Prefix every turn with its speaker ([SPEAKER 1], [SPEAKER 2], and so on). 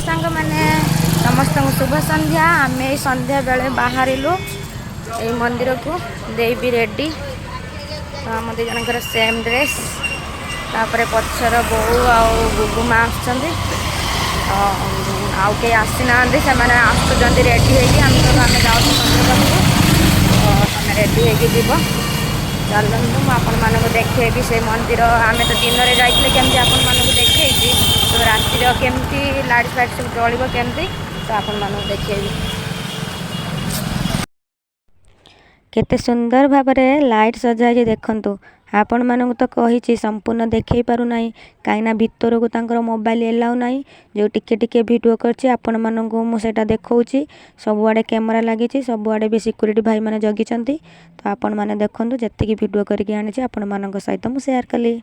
[SPEAKER 1] सांग मैंने समस्त शुभ संध्या आम संध्या बेले बाहरिलु ये मंदिर को दे भी रेडी तो आम दी जनकर सेम ड्रेस तापर पछर बोऊ आउ गुगुमा आसुँच आउ कहीं आसी ना से आसुँच रेडी होगी आम जाऊँ मंदिर पाखु तो रेडी होगी चलतु मुझे देखेबी से मंदिर आम तो दिन में जाइए केमती आपण मानक देखी तो रातिर केमती लाइट फाइट सब जल्व केमती तो आपण मानक देखेबी केते सुंदर भाव में लाइट सजाई देखंतु आपण मानक तो कही संपूर्ण देखई पारु नाही कहीं भितर को तांकर मोबाइल एलाउ नाही जो टिके टिके वीडियो करछि आपण मानक मुझे देखौछि सबुआडे कैमरा लगी सबुआडे भी सिक्यूरिटी भाई माने जगी तो आपण माने देखंतु जत्तिकी वीडियो करके आनी आपण मानक सहित मु शेयर कली।